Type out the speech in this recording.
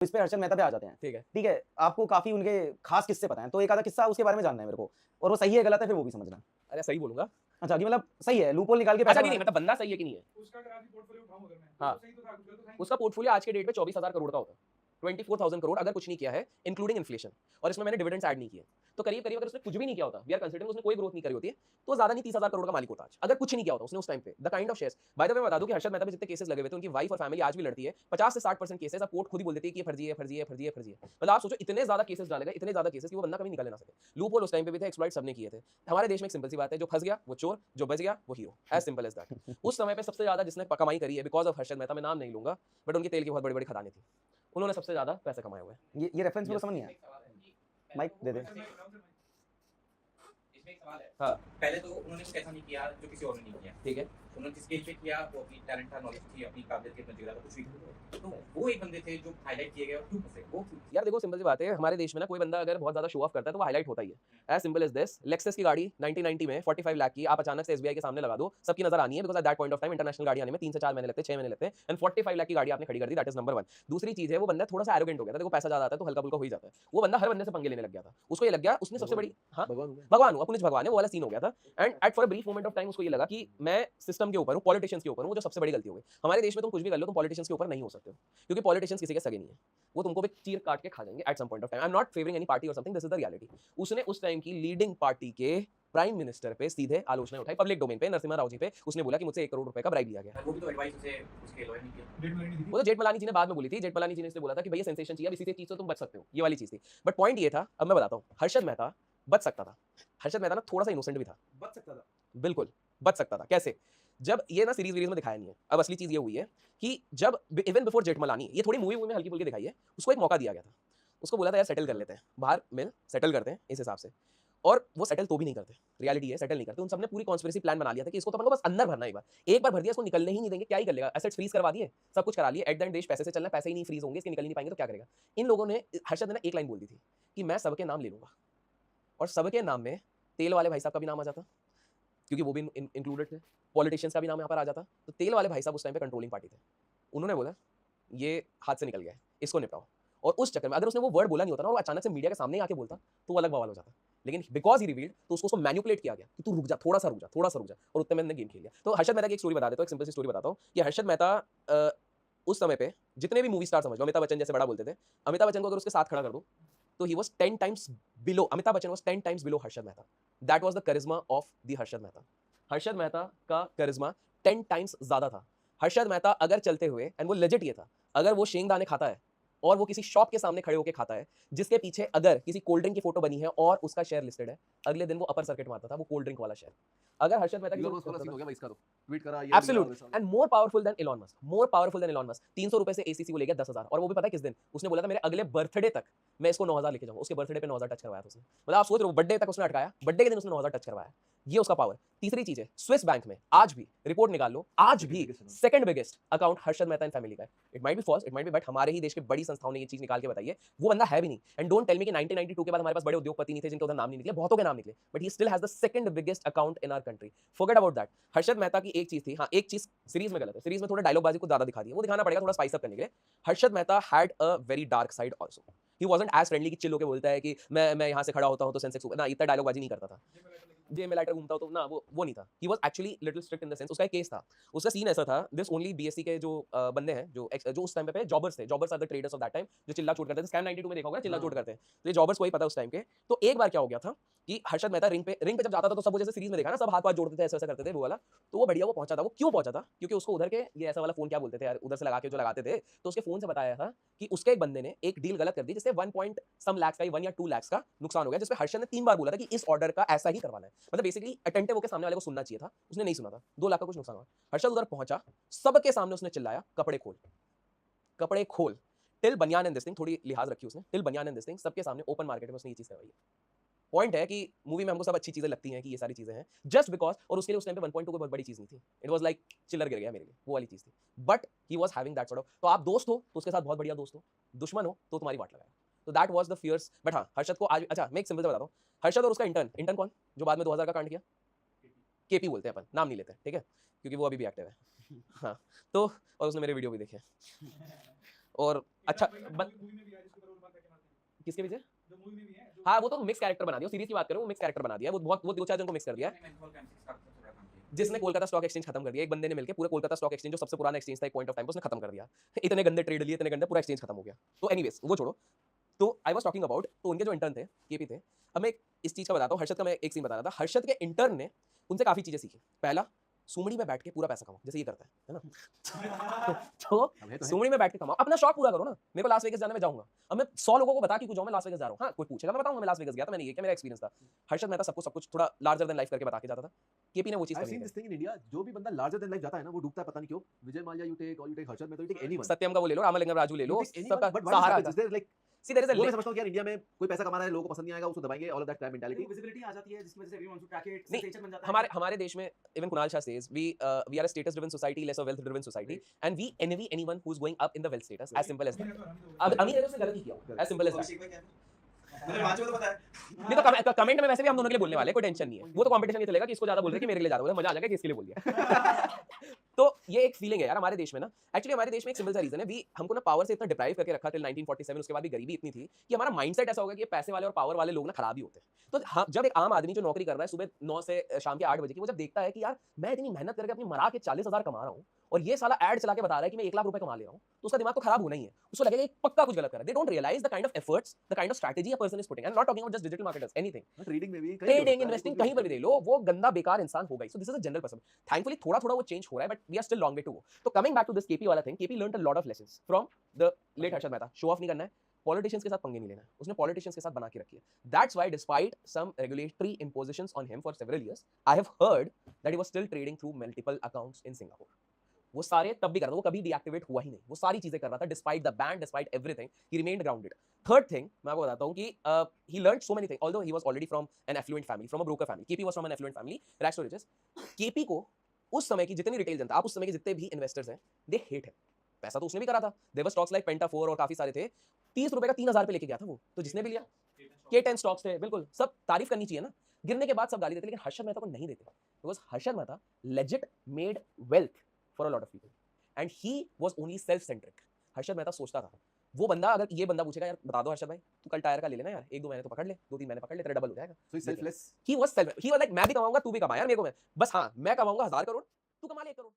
इस पे हर्षद मेहता पे आ जाते हैं। ठीक है। ठीक है, आपको काफ़ी उनके खास किस्से पता हैं, तो एक आधा किस्सा उसके बारे में जानना है मेरे को और वो सही है, गलत है, फिर वो भी समझना। अरे सही बोलूँगा। अच्छा कि मतलब सही है, लूपहोल निकाल के पैसा अच्छा बना नहीं, रहे मतलब बंदा सही है कि नहीं है? उसका अगर आज पोर्टफोलियो उठाऊँ अगर मैं, तो हाँ। वो सही तो था, गलत तो था ही नहीं। उसका पोर्टफोलियो आज के डेट में 24,000 करोड़ का होता है। 24,000 करोड़ अगर कुछ नहीं किया है, इंक्लूडिंग इन्फ्लेशन, और इसमें मैंने डिविडेंड्स ऐड नहीं किए। तो करीब-करीब अगर उसने कुछ भी नहीं किया होता, वी आर कंसीडरिंग उसने कोई ग्रोथ नहीं करी होती है, तो ज़्यादा नहीं 30,000 करोड़ का मालिक होता आज। अगर कुछ नहीं किया होता उसने उस टाइम पे, the kind of shares. By the way मैं बता दूं कि हर्षद मेहता पे जितने केसेस लगे हुए थे, उनकी वाइफ और फैमिली आज भी लड़ती है। 50 से 60% केसेस अब कोर्ट खुद ही बोल देती है कि ये फर्जी है, फर्जी है, फर्जी है, फर्जी है। मतलब आप सोचो इतने ज़्यादा केसेस डाले गए, इतने ज़्यादा केसेस कि वो बंदा कभी निकल ना सके। लूप होल उस टाइम पे भी थे, एक्सप्लॉइट सबने किए थे। हमारे देश में एक सिंपल सी बात है, जो फंस गया वो चोर, जो बच गया वो hero. As simple as that. उस समय पे सबसे ज़्यादा जिसने कमाई करी है बिकॉज़ ऑफ हर्षद मेहता, मैं नाम नहीं लूंगा, बट उनकी तेल की बहुत बड़ी-बड़ी खदानें थी। उन्होंने सबसे ज़्यादा पैसे कमाए हुए हैं। ये रेफरेंस मेरे को समझ नहीं आया। माइक दे दे। इसमें एक सवाल है। हाँ। पहले तो उन्होंने कुछ ऐसा नहीं किया जो किसी और ने नहीं किया। ठीक है। उन्होंने किस स्टेज पे किया, वो अपनी टैलेंट था, नॉलेज थी, अपनी काबिलियत के अपना जिगरा था, कुछ भी। तो वो एक बंदे थे जो हाईलाइट किए गए और क्यों फंसे? वो क्यों? यार देखो सिंपल सी बात है, हमारे देश में ना कोई बंदा अगर बहुत ज्यादा शो ऑफ करता है तो वो हाईलाइट होता ही है। As simple as this, Lexus की गाड़ी 1990 में 45 लाख की आप अचानक से एसबीआई के सामने लगा दो, सबकी नजर आनी है, because at that point of time international गाड़ी आने में 3 से 4 महीने लगते हैं, 6 महीने लगते हैं, एंड 45 लाख की गाड़ी आपने खड़ी कर दी, दैट इज नंबर 1। दूसरी चीज है, वो बंदा थोड़ा सा एरोगेंट हो गया था, देखो पैसा ज्यादा आता है तो हल्का फुल्का हो ही जाता है। वो बंदा हर बंदे से पंगे लेने लग गया था, उसको ये लग गया, उसने सबसे बड़ी हाँ भगवान हुआ, पुनित भगवान है, वो वाला सीन हो गया था। And at for a brief moment of time उसको ये लगा कि मैं सिस्टम के ऊपर हूँ, पॉलिटिशियंस के ऊपर हूँ, जो सबसे बड़ी गलती हो गई। हमारे देश में तुम कुछ भी कर लो, तुम पॉलिटिशियंस के ऊपर नहीं हो सकते हो, क्योंकि पॉलिटिशियंस किसी के सगे नहीं है, वो तुमको भी चीर काट के खा जाएंगे at some point of time. I am not favouring any party और something, this is the reality. उसने उस टाइम की लीडिंग पार्टी के प्राइम मिनिस्टर पे सीधे आलोचना उठाई, पब्लिक डोमेन पे, नरसिम्हा राव जी पे। उसने बोला कि मुझसे 1 करोड़ रुपए का ब्राइब लिया गया। वो भी तो एडवाइस उसे उसके लॉयर ने किया। वो तो जेठमलानी जी ने बाद में बोली थी। जेठमलानी जी ने इसलिए बोला था कि भैया सेंसेशन चाहिए, अब इसी से चीज से तुम बच सकते हो, ये वाली चीज थी। बट पॉइंट ये था, अब मैं बताता हूँ, हर्षद मेहता बच सकता था। हर्षद मेहता ना थोड़ा सा इनोसेंट भी था, बच सकता था। बिल्कुल बच सकता था। कैसे? जब ये ना सीरीज वीरीज में दिखाया नहीं है, अब असली चीज ये हुई है कि जब इवन बिफोर जेठमलानी, ये थोड़ी मूवी में हल्की फुल्की दिखाई है, उसको एक मौका दिया गया था। उसको बोला था यार सेटल कर लेते हैं, बाहर मिल सेटल करते हैं इस हिसाब से, और वो सेटल तो भी नहीं करते। रियलिटी है सेटल नहीं करते। उन सबने पूरी कॉन्स्पिरेसी प्लान बना लिया था कि इसको तो अपन को बस अंदर भरना है, एक बार भर दिया, इसको निकलने ही नहीं देंगे, क्या ही कर लेगा, एसेट्स फ्रीज करवा दिए, सब कुछ करा लिए, एट द एंड देश पैसे से चलना, पैसे ही नहीं फ्रीज होंगे, इसके निकल ही नहीं पाएंगे तो क्या करेगा। इन लोगों ने, हर्षद ने ना एक लाइन बोल दी थी कि मैं सबके नाम ले लूंगा, और सबके नाम में तेल वाले भाई साहब का भी नाम आ जाता, क्योंकि वो भी इंक्लूडेड थे, पॉलिटिशियंस का भी नाम यहाँ पर आ जाता। तो तेल वाले भाई साहब उस टाइम पे कंट्रोलिंग पार्टी थे। उन्होंने बोला ये हाथ से निकल गया है, इसको निपटाओ। और उस चक्कर में अगर उसने वो वर्ड बोला नहीं होता ना, और अचानक से मीडिया के सामने आके बोलता, तो वो अलग बवाल हो जाता। लेकिन बिकॉज ही रिवील्ड, तो उसको मैनिपुलेट किया गया कि तू रुक जा, थोड़ा सा रुक जा, थोड़ा सा रुक जा, और उतने में मैंने गेम खेल लिया। तो हर्षद मेहता की एक स्टोरी बता देता हूँ, एक सिंपल सी स्टोरी बताता हूँ कि हर्षद मेहता उस समय पे जितने भी मूवी स्टार समझ लो, अमिताभ बच्चन जैसे बड़ा बोलते थे, अमिताभ बच्चन को अगर उसके साथ खड़ा कर दो, तो he was 10 times below, Amitabh Bachchan was 10 times below Harshad Mehta. That was the charisma of the Harshad Mehta. Harshad Mehta का करिश्मा 10 टाइम्स ज्यादा था। हर्षद मेहता अगर चलते हुए, एंड वो लेजिट ये था, अगर वो शेंगदाने खाता है और वो किसी शॉप के सामने खड़े होकर खाता है जिसके पीछे अगर किसी कोल्ड ड्रिंक की फोटो बनी है और उसका शेयर लिस्टेड है, अगले दिन वो अपर सर्किट मारता था, वो कोल्ड ड्रिंक वाला शेयर। अगर हर्षद मेहता इलॉन मस्क वाला सीन हो गया भाई इसका, तो ट्वीट करा ये absolute and more powerful than Elon Musk, more powerful than Elon Musk. 300 रुपए से एसीसी को ले गया 10,000, और वो भी पता है किस दिन? उसने बोला था मेरे अगले बर्थडे तक मैं इसको 9,000 लेके जाऊंगा। उसके बर्थडे पे 9,000 टच करवाया था उसने। मतलब आप सोच रहे हो, बर्थडे तक उसने अटकाया, बर्थडे के दिन उसने 9,000 टच करवाया। ये उसका पावर। तीसरी चीज है, स्विस बैंक में आज भी रिपोर्ट निकाल लो, आज भी second biggest account Harshad Mehta and family का है। It might be false, it might be, but हमारे ही देश के बड़ी संस्थाओं ने ये चीज निकाल के बताई है। वो बंदा है भी नहीं। एंड डोंट टेल मी कि 1992 के बाद हमारे पास बड़े उद्योगपति नहीं थे जिनके उधर नाम नहीं निकले, बहुतों के नाम निकले, but he still has the second biggest account in our country. Forget about that. Harshad Mehta की एक चीज थी, हाँ एक चीज सीरीज में गलत है, सीरीज में थोड़ा डायलॉग बाजी को ज्यादा दिखा दिया, वो दिखाना पड़ेगा थोड़ा स्पाइस अप करने के लिए। Harshad Mehta had a very dark side also. He wasn't as friendly कि चिल होके बोलता है कि मैं यहाँ से खड़ा होता हूँ तो सेंसेक्स ना, इतना डायलॉग बाजी नहीं करता था। जे में लाइटर घूमता हो तो ना, वो नहीं था। He was actually little strict in the sense. उसका एक केस था, उसका सीन ऐसा था, दिस ओनली बीएससी के जो बंदे हैं, जो उस टाइम पे जॉबर्स थे, jobbers are the traders of that time, जो चिल्ला चोट करते थे। स्कैम 92 में देखा होगा, चिल्ला चोट करते हैं, तो ये जॉबर्स को ही पता उस टाइम के। तो एक बार क्या हो गया था कि हर्षद मेहता रिंग पे जब जाता था तो सब जैसे सीरीज में देखा ना, सब हाथ जोड़ते थे, ऐसा ऐसा करते थे, वो वाला। तो वो बढ़िया वो पहुंचा था। वो क्यों पहुंचा था? क्योंकि उसको उधर के ये ऐसा वाला फोन क्या बोलते थे यार, उधर से लगा के जो लगाते थे, तो उसके फोन से बताया था कि उसके एक बंदे ने एक डील गलत कर दी, जिससे 1 पॉइंट सम लाख का, 1 या 2 लाख का नुकसान हो गया, जिसपे हर्षद ने 3 बार बोला था कि इस ऑर्डर का ऐसा ही करवाना है। मतलब बेसिकली अटेंटिव होकर सामने वाले को सुनना चाहिए था, उसने नहीं सुना था, 2 लाख का कुछ नुकसान हुआ। हर्षद उधर पहुंचा, सबके सामने उसने चिल्लाया कपड़े खोल, कपड़े खोल, टिल बनियान एंड दिस थिंग, थोड़ी लिहाज रखी उसने, टिल बनियान एंड दिस थिंग, सबके सामने ओपन मार्केट में उसने ये चीज करवाई है। पॉइंट है कि मूवी में हमको सब अच्छी चीजें लगती हैं कि ये सारी चीजें हैं जस्ट बिकॉज, और उसके लिए उस टाइम पे 1.2 कोई बहुत बड़ी चीज नहीं थी। इट वाज लाइक चिल्लर गिर गया मेरे लिए, वो वाली चीज थी। But he was having that sort of, तो आप दोस्त हो तो उसके साथ बहुत बढ़िया दोस्त हो, दुश्मन हो तो तुम्हारी वाट लगाएगा। तो that was the fierce. But हाँ, हर्षद को आज, अच्छा मैं एक सिंपल से बताता हूँ, हर्षद और उसका इंटर्न कौन, जो बाद में 2000 का कांड किया, केपी बोलते हैं अपन, नाम नहीं लेते, ठीक है, क्योंकि वो अभी भी एक्टिव है। हाँ, तो और उसने मेरे वीडियो भी देखे। और अच्छा किसके पीछे? हाँ वो तो मिक्स कैरेक्टर बना दिया, सीरीज की बात करें वो मिक्स कैरेक्टर बना दिया, वो बहुत वो 2-4 जन को मिक्स कर दिया है, मैंने मैंथोल कैंसिस का सबसे बड़ा काम किया। जिसने कोलकाता स्टॉक एक्सचेंज खत्म कर दिया। एक बंदे ने मिलकर पूरा कोलकाता स्टॉक एक्सचेंज जो सबसे पुराना एक्सचेंज था एक पॉइंट ऑफ टाइम पे उसने खत्म कर दिया। इतने गंदे ट्रेड लिए, इतने गंदे, पूरा एक्सचेंज खत्म हो गया। तो एनीवेज वो छोड़ो। तो आई वाज टॉकिंग अबाउट, तो उनके जो इंटर्न थे केपी थे। अब मैं इस चीज का बताता हूँ, हर्षद का मैं एक सीन बता रहा था। हर्षद के इंटर्न ने उनसे काफी चीजें सीखी। पहला, सुमड़ी में बैठ के पूरा पैसा कमाओ जैसे ये करता है ना। तो अब है तो है। सुमड़ी में बैठ के कमाओ, अपना शौक पूरा करो ना। मेरे को लास वेगस जाना, मैं जाऊंगा। अब मैं 100 लोगों को बता के क्यों जाऊं मैं लास वेगस जा रहा हूँ? हाँ कोई पूछेगा मैं बताऊंगा मैं लास वेगस गया था, मैंने ये किया, मेरा एक्सपीरियंस था। हर्षद मेहता सबको सब कुछ थोड़ा लार्जर देन लाइफ करके बता के जाता था। केपी ने वो चीज I've करनी seen है। this thing in India, जो भी बंदा larger than life जाता है ना वो डूबता है पता नहीं क्यों। Vijay Mallya you take, or you take Harshad Mehta, you take anyone. सत्यम का वो ले लो, रामलिंगम राजू ले You लो, take anyone, सबका but why this Sahara happens? Is there like see there is वो मैं अ समझता हूँ कि यार इंडिया में कोई पैसा कमा रहा है, लोगों को पसंद नहीं आएगा, उसको दबाएंगे, all of that crap mentality. Visibility आ जाती है जिसकी वजह से everyone wants to track it, नहीं, सेंसेशन बन जाता है। हमारे देश में even Kunal Shah says we are a status driven society, less a wealth driven society, and we envy anyone who is going up in the wealth status, as simple as that. अब अमीर है तो उसने गलत ही किया, as simple as that. Abhishek भाई क्या है? मुझे पांचों तो पता है। नहीं तो कमेंट में वैसे भी हम दोनों के लिए बोलने वाले हैं, कोई टेंशन नहीं है। वो तो कंपटीशन ये चलेगा कि इसको ज्यादा बोल रहे हैं कि मेरे के लिए ज्यादा बोल रहे हैं, मजा आ जाएगा कि इसके लिए बोल दिया। तो ये एक फीलिंग है यार हमारे देश में ना। एक्चुअली हमारे देश में एक सिंपल सा रीजन है, वी हमको ना पावर से इतना डिप्राइव करके रखा टिल 1947, उसके बाद भी गरीबी इतनी थी कि हमारा माइंडसेट ऐसा हो गया कि ये पैसे वाले और पावर वाले लोग ना खराब ही होते हैं। तो जब एक आम आदमी जो नौकरी कर रहा है सुबह 9 से शाम के 8 बजे की, वो जब देखता है कि यार मैं इतनी मेहनत करके अपनी मरा के 40,000 कमा रहा हूँ और ये साला एड चला के बता रहा है कि मैं 1 लाख रुपए कमा ले रहा हूँ, तो उसका दिमाग तो खराब होना ही है। उसको लगेगा कि पक्का कुछ गलत कर रहा है। They don't realise the kind of efforts, the kind of strategy a person is putting, and not talking about just digital marketers, anything. Trading में भी ट्रेडिंग, इन्वेस्टिंग, कहीं पर भी देख लो, वो गंदा बेकार इंसान होगा ही। So this is a general person. Thankfully थोड़ा-थोड़ा वो चेंज हो रहा है, but we are still long way to go. तो coming back to this KP वाला thing, KP learned a lot of lessons from the late Harshad Mehta. Show off नहीं करना है, पॉलिटिशियंस के साथ पंगे नहीं लेना है, उसने पॉलिटिशियंस के साथ बना के रखी है। That's why despite some regulatory impositions on him for several years, I have heard that he was still trading through multiple accounts in Singapore. वो सारे तब भी कर रहा था, वो कभी डीएक्टिवेट हुआ ही नहीं, वो सारी चीजें कर रहा था despite the ban, despite everything, he remained grounded. Third thing मैं आपको बताता हूं कि he learned so many thing, although he was already from an affluent family, from a broker family. KP was from an affluent family, rags to riches. KP को उस समय की जितनी रिटेल जनता, आप उस समय के जितने भी इन्वेस्टर्स हैं, दे हेट हिम। पैसा तो उसने भी करा था, देयर वर स्टॉक्स लाइक पेंटा 4 और काफी सारे थे। 30 रुपए का 3,000 पे लेके गया था वो, तो जिसने भी लिया K10 स्टॉक्स थे, बिल्कुल सब तारीफ करनी चाहिए ना। गिरने के बाद सब गाली देते, लेकिन हर्षद मेहता को नहीं देते, because Harshad Mehta legit made wealth for a lot of people and he was only self centric. Harshad Mehta सोचता था, वो बंदा अगर ये बंदा पूछेगा यार बता दो हर्षद भाई तू कल टायर का ले लेना यार, 1-2 महीने तो पकड़ ले, 2-3 महीने पकड़ ले, तेरा डबल हो जाएगा। So he's selfless. He was like मैं भी कमाऊंगा तू भी कमा यार, मेरे को मैं बस, हाँ मैं कमाऊंगा 1000 करोड़, तू कमा ले 1 करोड़।